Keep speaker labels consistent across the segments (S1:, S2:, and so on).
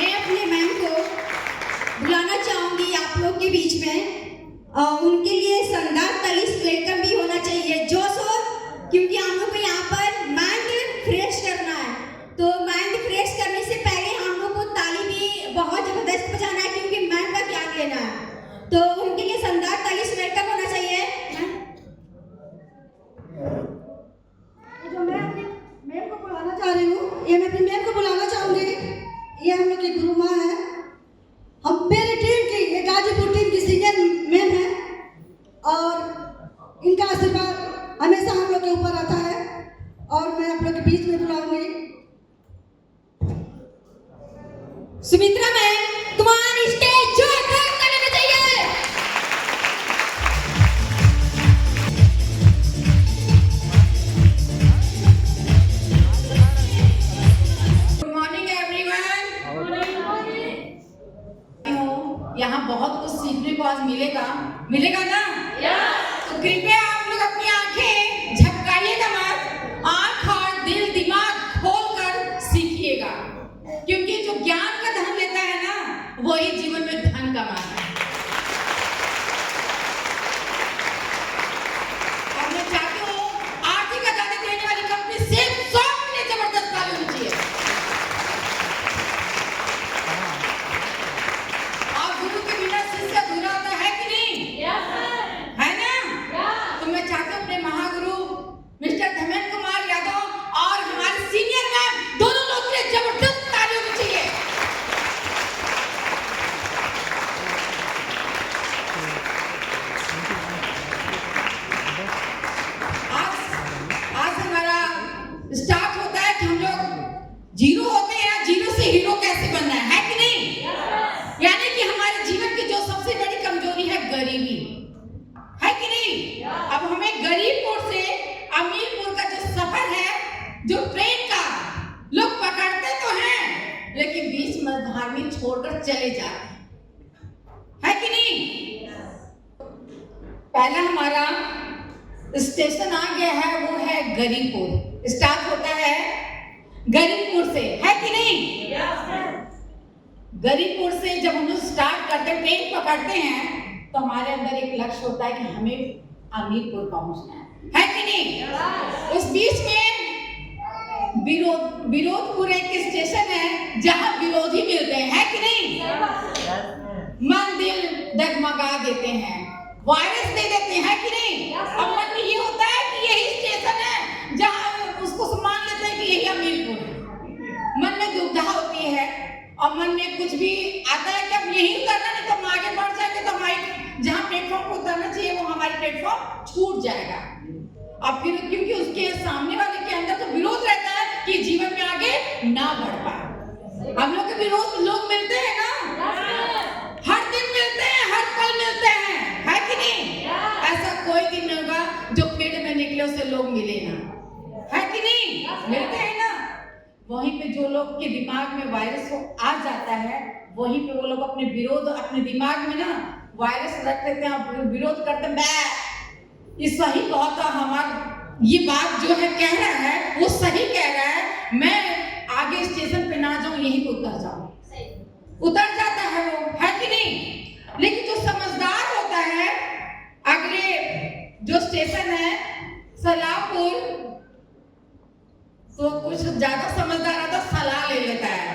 S1: मैं अपने मैम को बुलाना चाहूंगी आप लोग के बीच में। उनके लिए शानदार ताली वेलकम भी होना चाहिए, जोश हो, क्योंकि हम लोग को यहाँ पर माइंड फ्रेश करना है। तो माइंड फ्रेश करने से पहले हम लोग को ताली भी बहुत जबरदस्त बजाना है, क्योंकि मैम का ज्ञान लेना है। तो उनके लिए शानदार ताली वेलकम होना चाहिए।
S2: जो मैं अपनी मैम को बुलाना चाह रही हूँ, ये मैं अपनी मैम को बुलाना चाहूँगी। ये हम लोग की गुरु माँ है, हम मेरी टीम की, ये गाजीपुर टीम की सीनियर मैम है, और इनका आशीर्वाद हमेशा हम लोग के ऊपर आता है। और मैं आप लोग के बीच में बुलाऊंगी
S1: सुमित्रा मैम, तुम्हारी स्टेज जो करना चाहिए। Good morning everyone. यहाँ बहुत कुछ सीखने को आज मिलेगा ना? तो कृपया आप लोग अपनी आंखें झपकाइएगा मत, आंख और दिल दिमाग खोलकर सीखिएगा, क्योंकि जो ज्ञान का धन लेता है ना, वही जीवन में धन कमाता है। और मैं चाहती हूँ आर्थिक आजादी देने वाली कंपनी सिर्फ 100 के लिए जबरदस्त ताली होनी चाहिए। और गुरु के बिना शिष्य अधूरा होता है कि नहीं? है ना? तो मैं चाहती हूँ अपने महागुरु मिस्टर धर्मेंद्र कुमार यादव और हमारे सीनियर मैम दोनों लोग के लिए जबरदस्त ताली होनी चाहिए। आज हमारा स्टार्ट होता है कि हम लोग जीरो होते हैं, जीरो से हीरो कैसे बनना है कि नहीं? यानी कि हमारे जीवन की जो सबसे बड़ी कमजोरी है, गरीबी, है कि नहीं? अब हमें गरीबपुर से अमीरपुर का जो सफर है, जो ट्रेन का, लोग पकड़ते तो हैं लेकिन बीच मझधार में छोड़कर चले जाते हैं, है कि नहीं? पहला हमारा स्टेशन आ गया है, वो है गरीबपुर। स्टार्ट होता है गरीबपुर से, है कि नहीं? गरीबपुर से जब हम लोग स्टार्ट करते हैं, ट्रेन पकड़ते हैं, तो हमारे अंदर एक लक्ष्य होता है कि हमें अमीरपुर पहुंचना है कि नहीं? उस बीच में विरोधपुर एक स्टेशन है जहां विरोधी मिलते हैं, है कि नहीं? मन दिल डगमगा देते हैं, वायरस दे देते हैं, कि नहीं? अब मन में ये होता है कि यही स्टेशन है जहां उसको मान लेते हैं कि यही अमीरपुर है। मन में दुविधा होती है और मन में कुछ भी आता है कि अब यही उतरना, नहीं तो हम आगे बढ़ जाएंगे तो हमारी जहाँ प्लेटफॉर्म को उतरना चाहिए वो हमारी प्लेटफॉर्म छूट जाएगा। अब फिर क्योंकि उसके सामने वाले के अंदर तो विरोध रहता है कि जीवन में आगे ना बढ़ पाए। हम लोग के विरोध लोग मिलते हैं ना, हर दिन मिलते हैं, हर पल मिलते हैं, है कि नहीं? ऐसा कोई दिन नहीं होगा जो फील्ड में निकले उसे लोग मिले ना, है कि नहीं? मिलते हैं ना। वहीं पे जो लोग के दिमाग में वायरस आ जाता है, वहीं पे वो लोग अपने विरोध अपने दिमाग में ना वायरस रख देते हैं, विरोध करते हैं। ये सही कहता हमारा ये बात जो है कह रहा है वो सही कह रहा है, मैं आगे स्टेशन पे ना जाऊं, यहीं पे उतर जाऊं। उतर जाता है वो, है कि नहीं? लेकिन जो समझदार होता है, अगले जो स्टेशन है सलाहपुर, तो कुछ ज्यादा समझदार आता सलाह ले लेता है।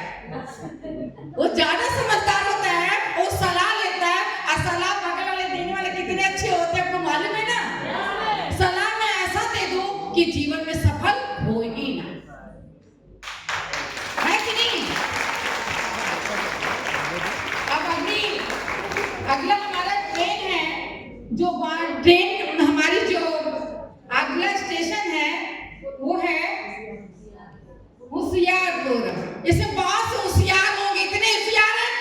S1: वो ज्यादा समझदार होता है, वो सलाह लेता है, और सलाह बगल वाले देने वाले कितने अच्छे होते हैं आपको मालूम है ना? सलाह मैं ऐसा दे दूं कि जीवन में सफल हो ही ना, है कि नहीं? अब अगला हमारा ट्रेन है, जो ट्रेन हमारी जो अगला स्टेशन है वो है होशियारपुर। इसमें बहुत से होशियार लोग, इतने होशियार हैं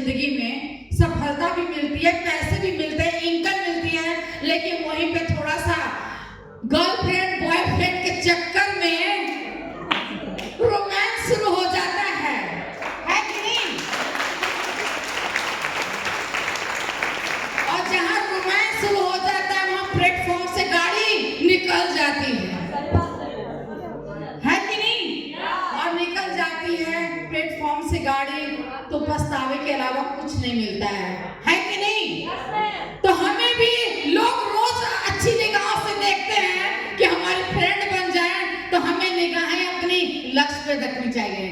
S1: जिंदगी में सफलता भी मिलती है, पैसे भी मिलते हैं, इनकम मिलती है, लेकिन वहीं पे थोड़ा सा गर्लफ्रेंड बॉयफ्रेंड के चक्कर में रोमांस शुरू हो जाता है कि नहीं? और जहां रोमांस शुरू हो जाता है वहां प्लेटफॉर्म से गाड़ी निकल जाती है कि नहीं? और निकल जाती है प्लेटफॉर्म से गाड़ी, तो पछतावे के अलावा कुछ नहीं मिलता है कि नहीं? तो हमें भी लोग रोज अच्छी निगाहों से देखते हैं कि हमारे फ्रेंड बन जाए, तो हमें निगाहें अपनी लक्ष्य पे रखनी चाहिए।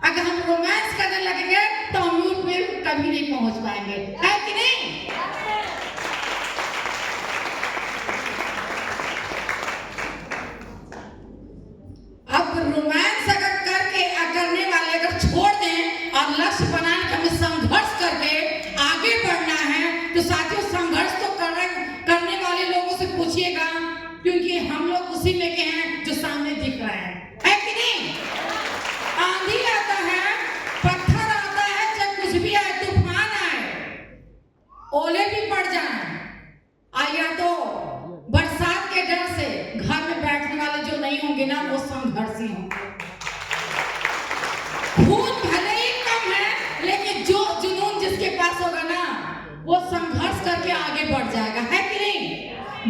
S1: अगर हम रोमांस करने लगेंगे तो हम उन पे कभी नहीं पहुंच पाएंगे, है कि नहीं? अब रोमांस अगर करने वाले अगर छोड़ दें और लक्ष्य बनाने का हमें संघर्ष करके आगे बढ़ना है, तो साथियों संघर्ष तो करने वाले लोगों से पूछिएगा, क्योंकि हम लोग उसी में के हैं जो सामने दिख रहे हैं, है कि नहीं? आंधी आता है, पत्थर आता है, चाहे कुछ भी आए, तूफान आए, ओले भी पड़ जाए, या तो बरसात के डर से घर में बैठने वाले जो नहीं होंगे ना, वो संघर्षी होंगे। खून भले ही कम है, लेकिन जो जुनून जिसके पास होगा ना, वो संघर्ष करके आगे बढ़ जाएगा, है कि नहीं?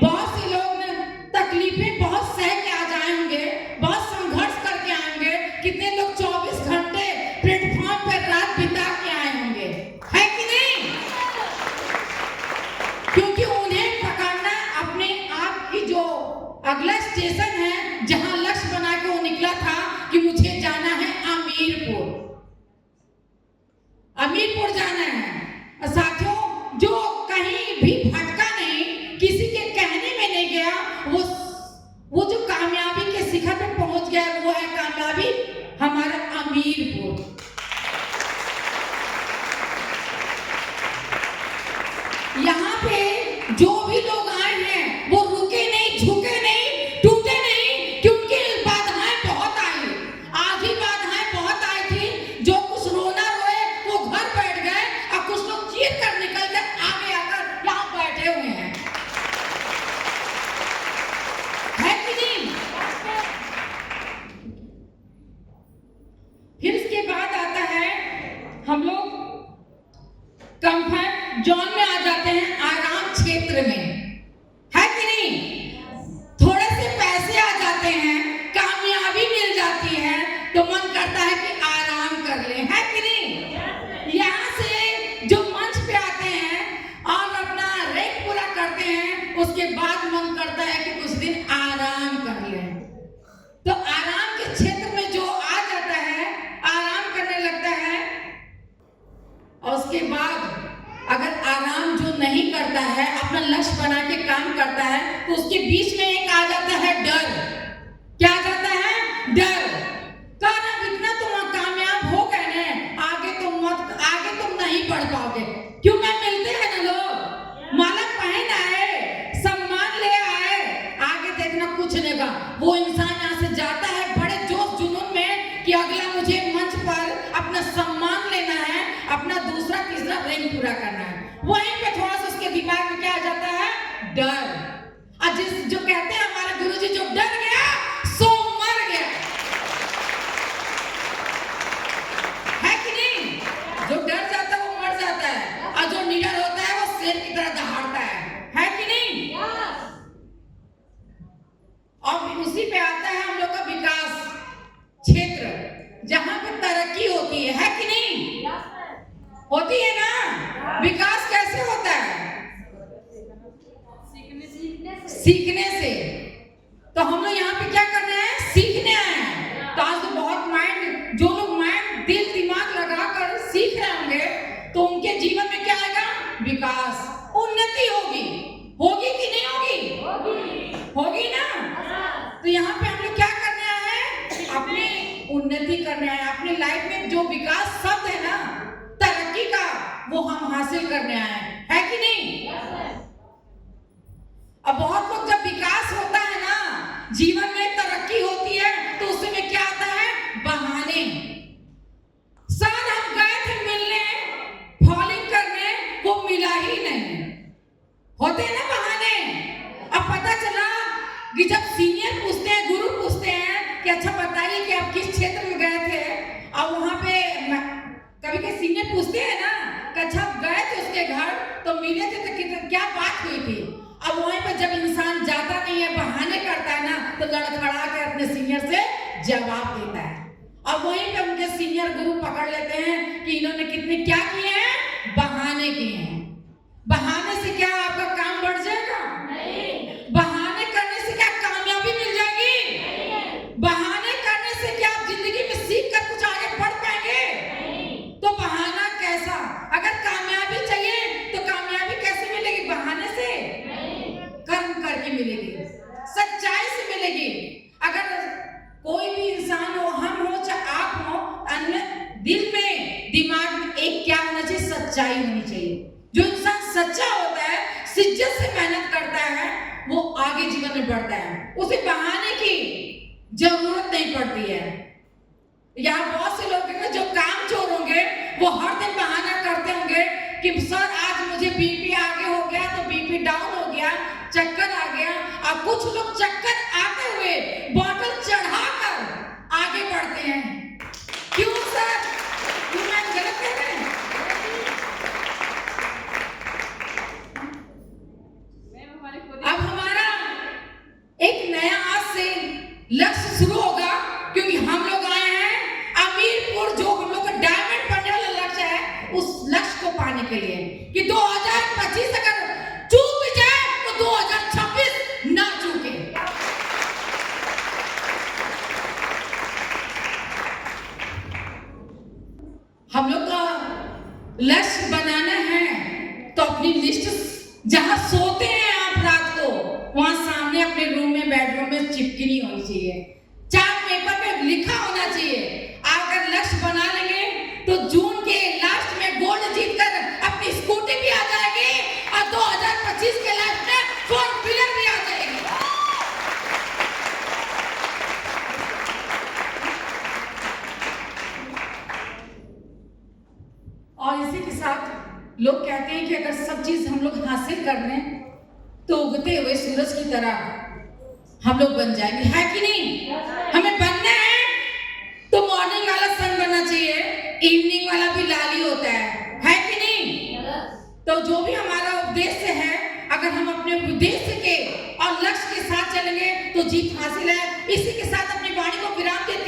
S1: बहुत से लोग ने तकलीफें बहुत सह के आ जाए होंगे, बहुत संघर्ष करके आएंगे। कितने लोग 24 घंटे प्लेटफॉर्म पर रात बिता के आए होंगे, है कि नहीं? क्योंकि उन्हें पकड़ना अपने आप की जो अगला स्टेशन है, जहां लक्ष्य बना के वो निकला था कि मुझे जाना है अमीरपुर जाना है। साथियों, जो कहीं भी भटका नहीं, किसी के कहने में नहीं गया, वो जो कामयाबी के शिखर पे पहुंच गया, वो है कामयाबी हमारा अमीरपुर। यहाँ पे जो भी लोग आए हैं वो रुके नहीं, झुके नहीं, टूटे नहीं, क्योंकि बाधाएं बहुत आई, आधी बाधाएं बहुत आई थी। जो कुछ रोना रोए वो घर बैठ गए, और कुछ लोग चीर कर निकल गए, आगे आकर यहाँ बैठे हुए हैं, है कि नहीं? फिर इसके बाद आता है हम लोग कंफर्ट जोन में आ जाते हैं, आराम क्षेत्र में, है कि नहीं? थोड़े से पैसे आ जाते हैं, कामयाबी मिल जाती है, तो मन करता है कि आराम कर ले, है कि नहीं? यहाँ से जो मंच पे आते हैं और अपना रैंक पूरा करते हैं, उसके बाद मन करता है कि कुछ दिन आराम कर ले। तो आराम के क्षेत्र में जो आ जाता है, आराम करने लगता है, और उसके बाद अगर आराम जो नहीं करता है, अपना लक्ष्य बना के काम करता है, तो उसके बीच में एक आ जाता है डर। क्या आ जाता है? डर। कारण इतना तुम कामयाब हो गए ना, आगे तुम नहीं बढ़ पाओगे। क्यों? मैं मिलते हैं ना लोग, माला पहन आए, सम्मान ले आए, आगे देखना कुछ नहीं होगा। वो इंसान यहाँ से जाता है बड़े जोश जुनून में कि अगला मुझे मंच पर अपना सम्मान लेना है, अपना दूसरा तीसरा रैंक पूरा करना है। वहीं पे थोड़ा सा उसके दिमाग में क्या आ जाता है? डर। और जो कहते हैं हमारे गुरुजी, जो डर गया सो मर गया, है कि नहीं? जो डर जाता है वो मर जाता है, और जो निडर होता है वो शेर की तरह दहाड़ता है कि नहीं? और उसी पे आता है हम लोग का विकास क्षेत्र, जहां पे तरक्की होती है कि नहीं? होती है ना? विकास कैसे होता है? सीखने से। तो हम लोग यहाँ पे क्या करने हैं? सीखने आए हैं। तो आज तो बहुत माइंड, जो लोग माइंड दिल दिमाग लगाकर सीख रहे होंगे, तो उनके जीवन में क्या आएगा? विकास, उन्नति होगी। होगी कि नहीं होगी? होगी ना? तो यहाँ पे हम लोग क्या करने आए हैं? अपनी उन्नति करने आए हैं। अपनी लाइफ में जो विकास शब्द है ना, तरक्की का, वो हम हासिल करने आए हैं, है कि नहीं? अब बहुत लोग, जब विकास होता है ना, जीवन में तरक्की होती है, तो उसमें क्या आता है? बहाने। सर हम गए थे मिलने, फॉलिंग मिले थे तो क्या बात हुई थी। अब वहीं पर जब इंसान जाता नहीं है, बहाने करता है ना, तो लड़खड़ा के अपने सीनियर से जवाब देता है। अब वहीं पे उनके सीनियर गुरु पकड़ लेते हैं कि इन्होंने कितने क्या किए हैं, बहाने किए हैं। बहाने से क्या आपका काम बढ़ जाएगा? नहीं। बहाने करने से क्या कामयाबी मिल जाएगी? नहीं। बहाने करने से क्या आप जिंदगी में सीख कर कुछ आगे बढ़ पाएंगे? नहीं। तो बहाना कैसा? अगर कामयाबी चाहिए तो कामयाबी कैसे मिलेगी? बहाने से नहीं। कर्म करके मिलेगी, सच्चाई से मिलेगी। अगर कोई भी इंसान हो, हम हो चाहे आप हो, दिल में दिमाग में एक क्या होना चाहिए? सच्चाई होनी चाहिए। जो इंसान सच्चा होता है, शिद्दत से मेहनत करता है, वो आगे जीवन में बढ़ता है, उसे बहाने की जरूरत नहीं पड़ती है। यहाँ बहुत से लोग हैं जो काम चोर होंगे, वो हर दिन बहाना करते होंगे कि सर आज मुझे बीपी आगे हो गया, तो बीपी डाउन हो गया, चक्कर आ गया। अब कुछ लोग चक्कर आते हुए बॉटल चढ़ाकर आगे बढ़ते हैं। क्यों सर? क्यों मैं गलत कह रहे हैं? अब हमारा एक नया आज से लक्ष्य शुरू होगा, क्योंकि हम लोग आए हैं अमीरपुर, जो हम लोग का डायमंड बनने वाला लक्ष्य है, उस लक्ष्य को पाने के लिए कि 2025 अगर चूक भी जाए तो 2026 ना चूके। हम लोग का लक्ष्य बनाना है तो अपनी लिस्ट, जहां सोते हैं आप रात को, वहां सामने अपने रूम में, बेडरूम में चिपकनी होनी चाहिए, चार्ट पेपर पे लिखा होना चाहिए। अगर लक्ष्य बना लेंगे तो जून के लास्ट में गोल्ड जीतकर अपनी स्कूटी भी आ जाएगी और 2025 के लास्ट में 4 व्हीलर भी आ जाएगी। और इसी के साथ लोग कहते हैं कि अगर सब चीज हम लोग हासिल कर लें तो उगते हुए सूरज की तरह हम लोग बन जाएंगे, है कि नहीं? हमें बनना है तो मॉर्निंग वाला सन बनना चाहिए, इवनिंग वाला भी लाली होता है कि नहीं? तो जो भी हमारा उद्देश्य है, अगर हम अपने उद्देश्य के और लक्ष्य के साथ चलेंगे तो जीत हासिल है। इसी के साथ अपनी वाणी को विराम देते